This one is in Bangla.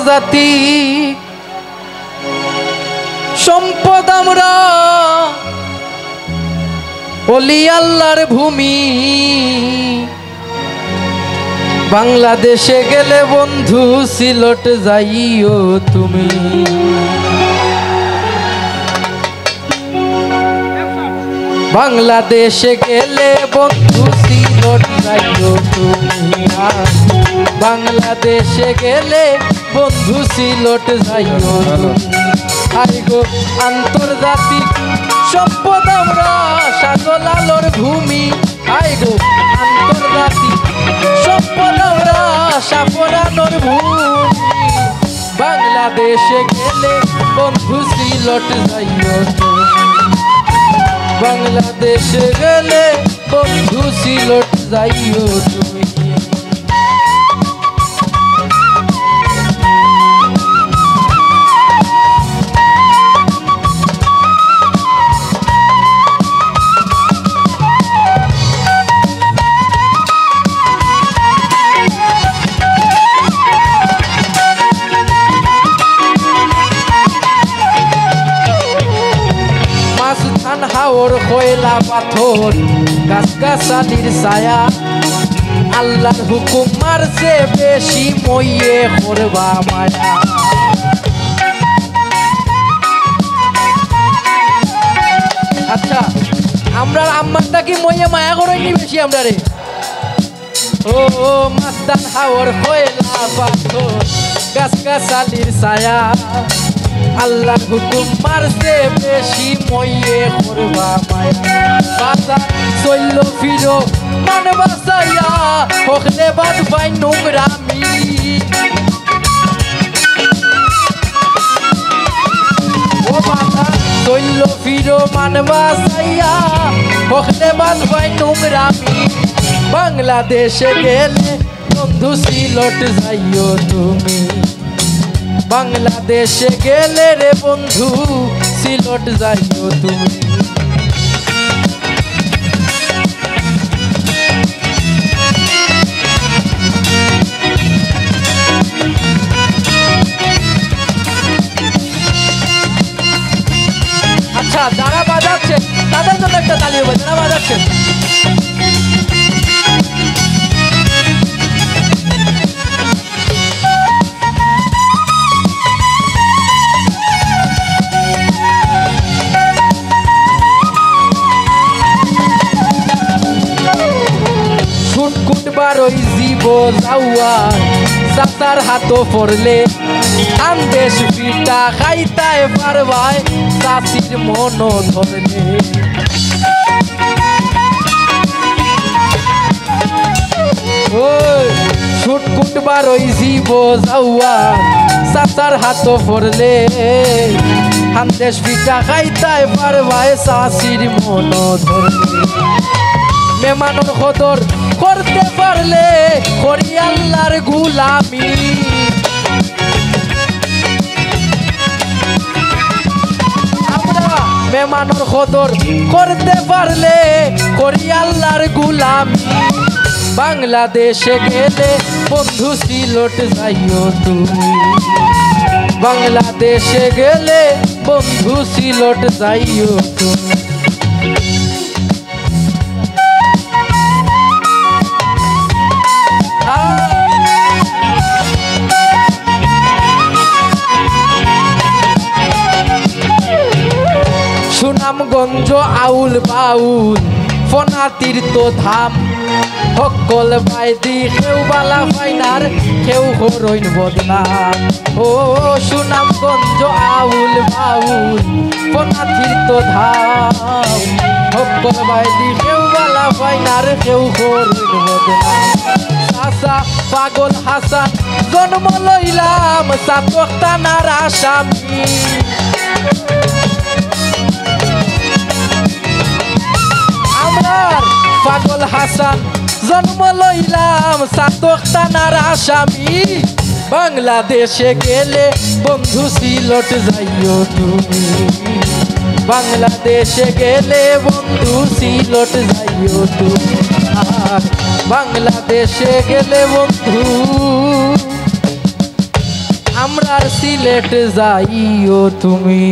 আন্তর্জাতিক সম্পদ আমরা ওলি আল্লাহর ভূমি বাংলাদেশে গেলে বন্ধু সিলট যাইও তুমি বাংলাদেশে গেলে বন্ধু সিলট যাইও তুমি বাংলাদেশে গেলে বন্ধু সিলট যাইও তুমি গো আন্তর্জাতিক সম্পদ আমরা সাজল আলোর ভূমি গো আন্তর্জাতিক সম্পদ আমরা সাফরানোর ভূমি বাংলাদেশে গেলে বন্ধু সিলট যাইও বাংলাদেশে গেলে বন্ধু সিলট যাইও তুমি হাওর কয়লা পাথর গাছ গাছালির ছায়া আল্লাহর হুকুম মারছে বেশি মইয়ে করবা মায়া আচ্ছা আমরা আম্মারটা কি মইয়ে মায়া করাইনি বেশি আমরা রে ও মাস্তান হাওর কয়লা পাথর গাছ গাছালির ছায়া আল্লাহর হুকুম মারছে বেশি মইয়ে করবা মায়া বাসা চইল ফিরো মান বাসাইয়া হকলে বাদ পাই নোংরামি ও বাসা চইল ফিরো মান বাসাইয়া হকলে বাদ পাই নোংরামি বাংলাদেশে গেলে বন্ধু সিলট যাইও তুমি বাংলাদেশে গেলে রে বন্ধু সিলট যাইও তুমি আচ্ছা যারা বাজাচ্ছে তাদের জন্য একটা তালি হবে যারা বাজাচ্ছেন বারোই জীব যাওয়া সাতার হাত পড়লে আন্দেশ পিঠা খাইতায় পারবায় চাষির মন ধরলে ছুটকুট বারোই জীব যাওয়া সাতার হাত পড়লে আন্দেশ পিঠা খাইতায় পারবায় চাষির মন ধরলে মেহমানুর কদর করতে পারলে করি আল্লাহর গুলামি আমরা মেহমানুর কদর করতে পারলে করি আল্লাহর গুলামি বাংলাদেশে গেলে বন্ধু সিলট যাইও তুমি বাংলাদেশে গেলে বন্ধু সিলট যাইও তুমি সুনামগঞ্জ আউল বাউল ফনা তীর্থ ধাম সকল বাইদি কেউ বালা ফাইনার কেউ হরইন বদনাম ও সুনামগঞ্জ আউল বাউল ফনা তীর্থ ধাম সকল বাইদি কেউ বালা ফাইনার কেউ হরইন বদনাম আশা পাগল হাসান জন্ম লইলাম সাতক তানার আসামি পাগল হাসান জন্ম লইলাম সাতক তানার আসামি বাংলাদেশে গেলে বন্ধু সিলট যাইও তুমি বাংলাদেশে গেলে বন্ধু সিলট যাইও তুমি বাংলাদেশে গেলে বন্ধু আমরা সিলেট যাইও তুমি।